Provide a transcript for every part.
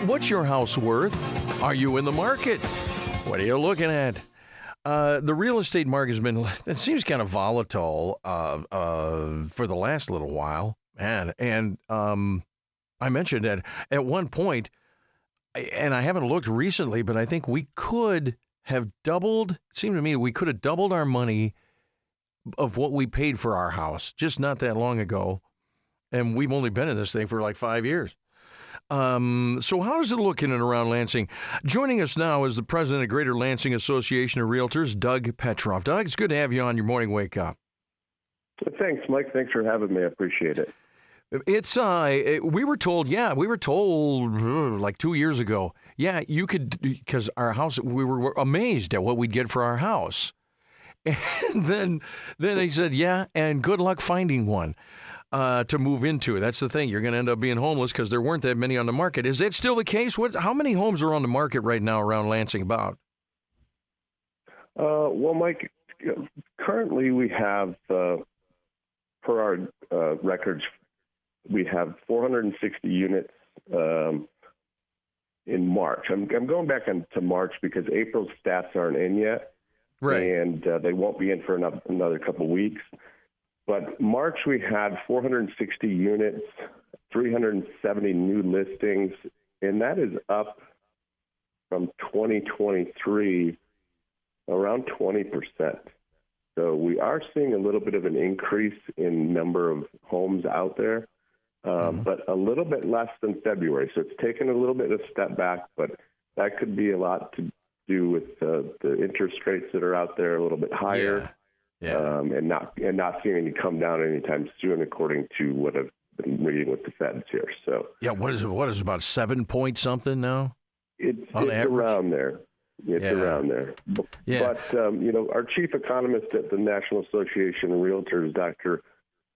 What's your house worth? Are you in the market? What are you looking at? The real estate market has been, it seems kind of volatile for the last little while. Man, and I mentioned that at one point, and I haven't looked recently, but I think we could have doubled, it seemed to me we could have doubled our money of what we paid for our house just not that long ago. And we've only been in this thing for like 5 years. So how does it look in and around Lansing? Joining us now is the president of Greater Lansing Association of Realtors, Doug Petroff. Doug, it's good to have you on your morning wake up. Thanks, Mike. Thanks for having me. I appreciate it. It's we were told like 2 years ago, you could, because our house, we were amazed at what we'd get for our house. And then they said, and good luck finding one to move into. That's the thing. You're going to end up being homeless because there weren't that many on the market. Is that still the case? How many homes are on the market right now around Lansing about? Well, Mike, currently we have, per our records, we have 460 units in March. I'm going back to March because April's stats aren't in yet. Right. And they won't be in for another couple weeks. But March, we had 460 units, 370 new listings, and that is up from 2023 around 20%. So we are seeing a little bit of an increase in number of homes out there, but a little bit less than February. So it's taken a little bit of a step back, but that could be a lot to do with the interest rates that are out there a little bit higher. And not seeing any come down anytime soon, according to what I've been reading with the Feds here. So what is it about 7 point something now? It's around there. Around there. But our chief economist at the National Association of Realtors, Dr.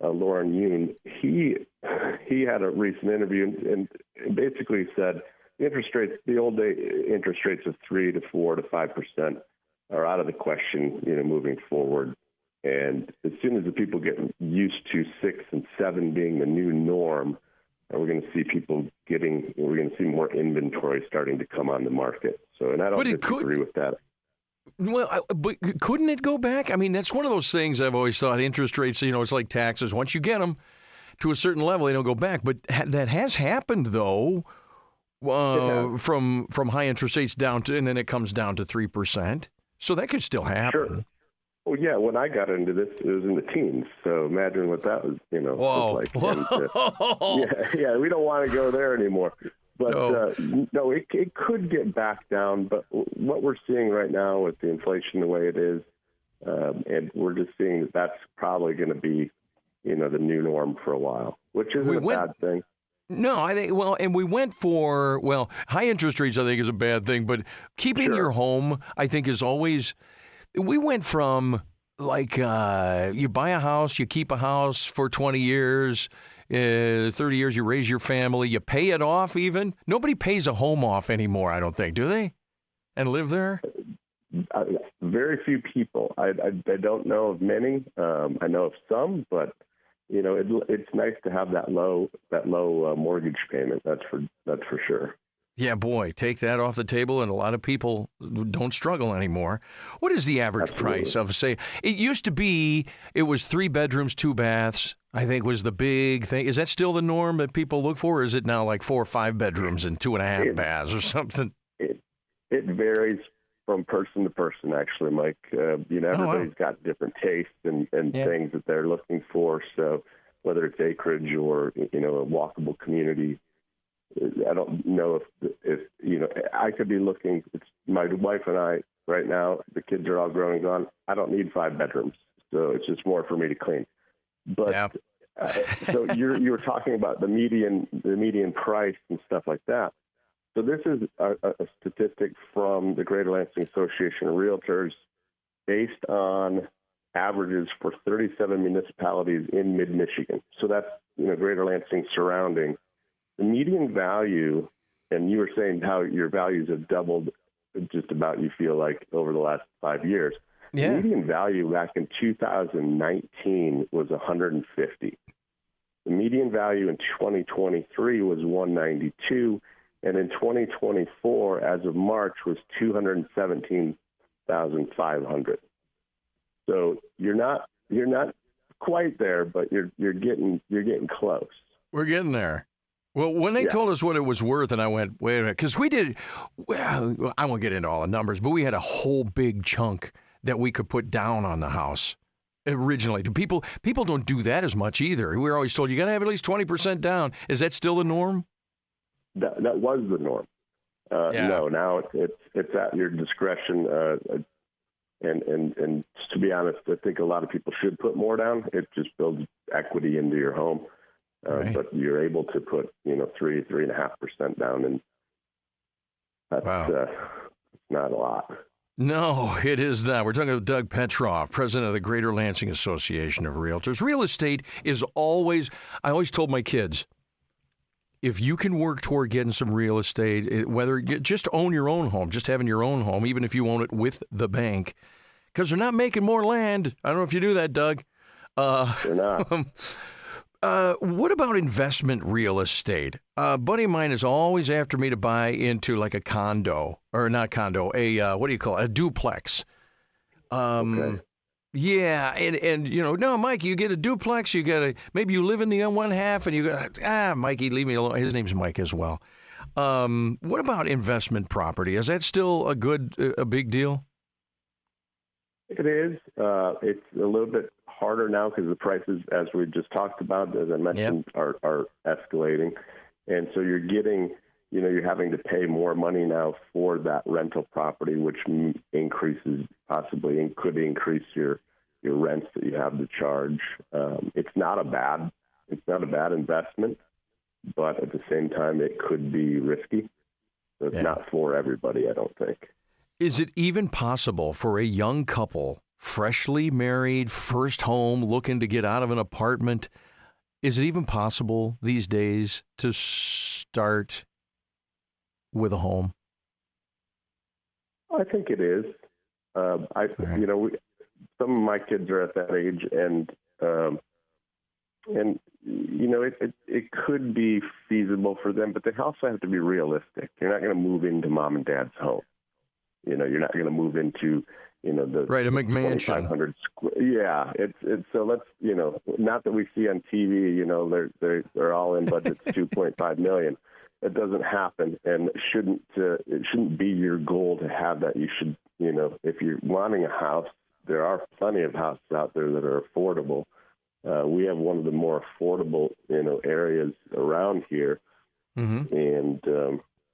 Lauren Yoon, he had a recent interview and basically said interest rates, the old day interest rates of 3 to 4 to 5% are out of the question, moving forward. And as soon as the people get used to 6 and 7 being the new norm, we're going to see we're going to see more inventory starting to come on the market. So, and I don't disagree with that. Well, but couldn't it go back? I mean, that's one of those things I've always thought. Interest rates, it's like taxes. Once you get them to a certain level, they don't go back. But that has happened, though, from high interest rates down to, and then it comes down to 3%. So that could still happen. Sure. Well, yeah, when I got into this, it was in the teens. So imagine what that was, was like. And, we don't want to go there anymore. But no, it could get back down. But what we're seeing right now with the inflation the way it is, and we're just seeing that's probably going to be, the new norm for a while, which isn't a bad thing. No, I think, and we went for, high interest rates, I think, is a bad thing, but keeping your home, I think, is always, we went from, like, you buy a house, you keep a house for 20 years, 30 years, you raise your family, you pay it off even. Nobody pays a home off anymore, I don't think, do they? And live there? Very few people. I don't know of many. I know of some, but it's nice to have that low mortgage payment. That's for sure. Yeah, boy, take that off the table, and a lot of people don't struggle anymore. What is the average price of, say, it used to be, it was 3 bedrooms, 2 baths, I think was the big thing. Is that still the norm that people look for, or is it now like 4 or 5 bedrooms and 2.5 baths or something? It varies from person to person, actually, Mike. Everybody's got different tastes and things that they're looking for. So whether it's acreage or, a walkable community, I don't know if I could be looking. It's my wife and I right now. The kids are all grown and gone. I don't need 5 bedrooms, so it's just more for me to clean. But so you were talking about the median price and stuff like that. So this is a statistic from the Greater Lansing Association of Realtors based on averages for 37 municipalities in mid-Michigan. So that's, Greater Lansing surrounding. The median value, and you were saying how your values have doubled just about, you feel like, over the last 5 years. Yeah. The median value back in 2019 was $150. The median value in 2023 was $192. And in 2024, as of March, was 217,500. So you're not quite there, but you're getting close. We're getting there. Well, when they told us what it was worth, and I went, wait a minute, because well, I won't get into all the numbers, but we had a whole big chunk that we could put down on the house originally. People don't do that as much either. We were always told you got to have at least 20% down. Is that still the norm? That was the norm. No, now it's at your discretion. And to be honest, I think a lot of people should put more down. It just builds equity into your home. Right. But you're able to put 3.5% down, and that's not a lot. No, it is not. We're talking about Doug Petroff, president of the Greater Lansing Association of Realtors. Real estate is always, I always told my kids, if you can work toward getting some real estate, whether just own your own home, just having your own home, even if you own it with the bank, because they're not making more land. I don't know if you knew that, Doug. They're not. What about investment real estate? A buddy of mine is always after me to buy into like a condo, or not condo, what do you call it? A duplex. Okay. Yeah, and no, Mike, you get a duplex, maybe you live in the one half, and you go, Mikey, leave me alone. His name's Mike as well. What about investment property? Is that still a big deal? It is. It's a little bit harder now because the prices, as we just talked about, as I mentioned, are escalating. And so you're getting, you're having to pay more money now for that rental property, which possibly could increase your rents that you have to charge. It's not a bad investment, but at the same time, it could be risky. So it's not for everybody, I don't think. Is it even possible for a young couple, freshly married, first home, looking to get out of an apartment, is it even possible these days to start with a home? I think it is. Some of my kids are at that age, and it could be feasible for them, but they also have to be realistic. You're not going to move into mom and dad's home. You're not going to move into, the right, a McMansion. 2,500 Yeah, it's so let's, not that we see on TV, they're all in budgets $2.5 million. It doesn't happen, and it shouldn't be your goal to have that. You should, if you're wanting a house, there are plenty of houses out there that are affordable. We have one of the more affordable, areas around here, and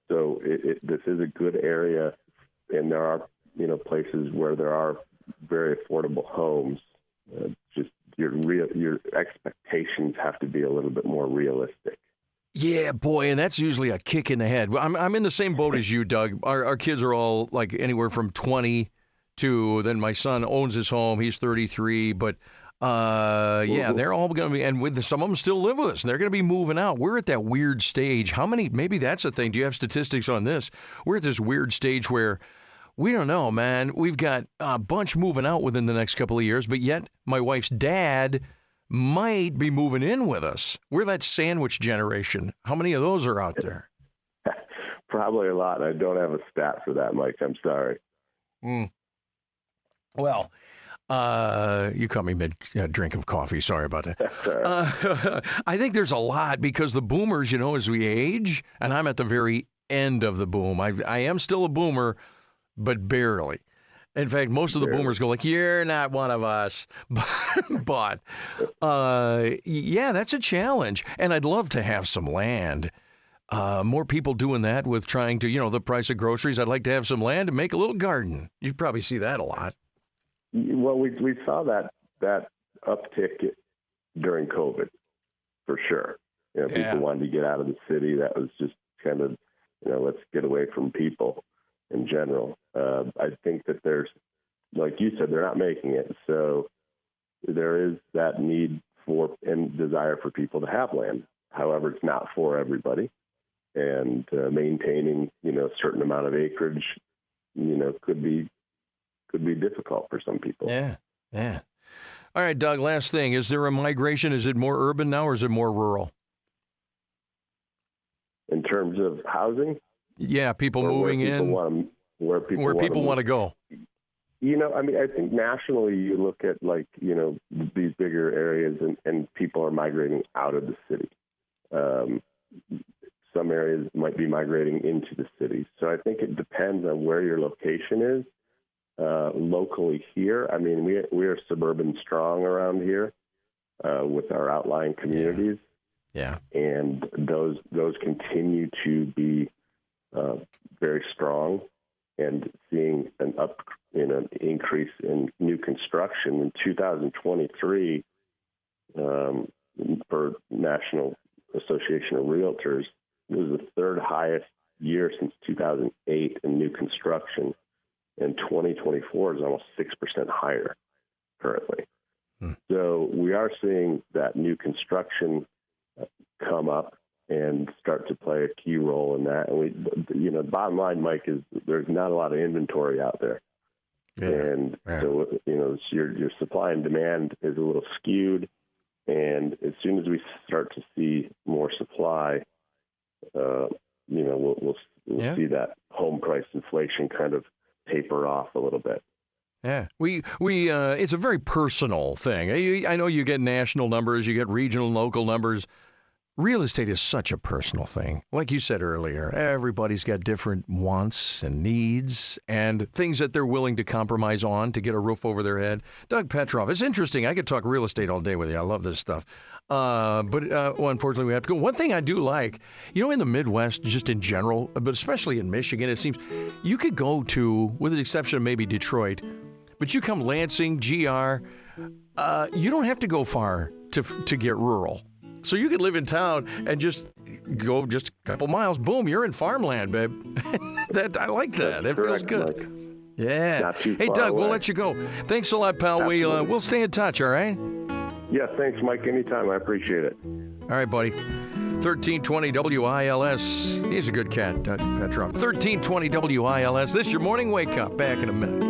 so this is a good area. And there are, places where there are very affordable homes. Just your expectations have to be a little bit more realistic. Yeah, boy, and that's usually a kick in the head. I'm in the same boat as you, Doug. Our kids are all like anywhere from 20 to, then my son owns his home. He's 33, but they're all going to be, and some of them still live with us, and they're going to be moving out. We're at that weird stage. Maybe that's a thing. Do you have statistics on this? We're at this weird stage where we don't know, man. We've got a bunch moving out within the next couple of years, but yet my wife's dad might be moving in with us. We're that sandwich generation. How many of those are out there? Probably a lot. I don't have a stat for that, Mike. I'm sorry. Well, you caught me mid-drink of coffee. Sorry about that. I think there's a lot because the boomers, as we age, and I'm at the very end of the boom. I am still a boomer, but barely. In fact, most of the boomers go like, you're not one of us. But that's a challenge. And I'd love to have some land. More people doing that with trying to, the price of groceries. I'd like to have some land and make a little garden. You'd probably see that a lot. Well, we saw that uptick during COVID, for sure. People wanted to get out of the city. That was just kind of, let's get away from people in general. I think that there's, like you said, they're not making it. So there is that need for and desire for people to have land. However, it's not for everybody. And maintaining, a certain amount of acreage, could be difficult for some people. Yeah. All right, Doug, last thing. Is there a migration? Is it more urban now or is it more rural? In terms of housing? Yeah, people moving in. Where people want to go. I mean, I think nationally you look at these bigger areas and people are migrating out of the city. Some areas might be migrating into the city. So I think it depends on where your location is. Locally here, I mean, we are suburban strong around here with our outlying communities. Yeah. And those continue to be very strong, and seeing an increase in new construction in 2023 for National Association of Realtors. It was the third highest year since 2008 in new construction, and 2024 is almost 6% higher currently. So we are seeing that new construction come up and start to play a key role in that. And the bottom line, Mike, is there's not a lot of inventory out there. So, your supply and demand is a little skewed. And as soon as we start to see more supply, we'll see that home price inflation kind of taper off a little bit. Yeah, we it's a very personal thing. I know you get national numbers, you get regional and local numbers. Real estate is such a personal thing. Like you said earlier, everybody's got different wants and needs and things that they're willing to compromise on to get a roof over their head. Doug Petroff, it's interesting. I could talk real estate all day with you. I love this stuff. But unfortunately, we have to go. One thing I do like, in the Midwest, just in general, but especially in Michigan, it seems you could go to, with the exception of maybe Detroit, but you come Lansing, GR, you don't have to go far to get rural. So you could live in town and just go just a couple miles. Boom, you're in farmland, babe. I like that. That feels good. Mike. Yeah. Hey, Doug, we'll let you go. Thanks a lot, pal. We'll stay in touch, all right? Yeah, thanks, Mike. Anytime. I appreciate it. All right, buddy. 1320 WILS. He's a good cat, Doug Petroff. 1320 WILS. This is your Morning Wake Up. Back in a minute.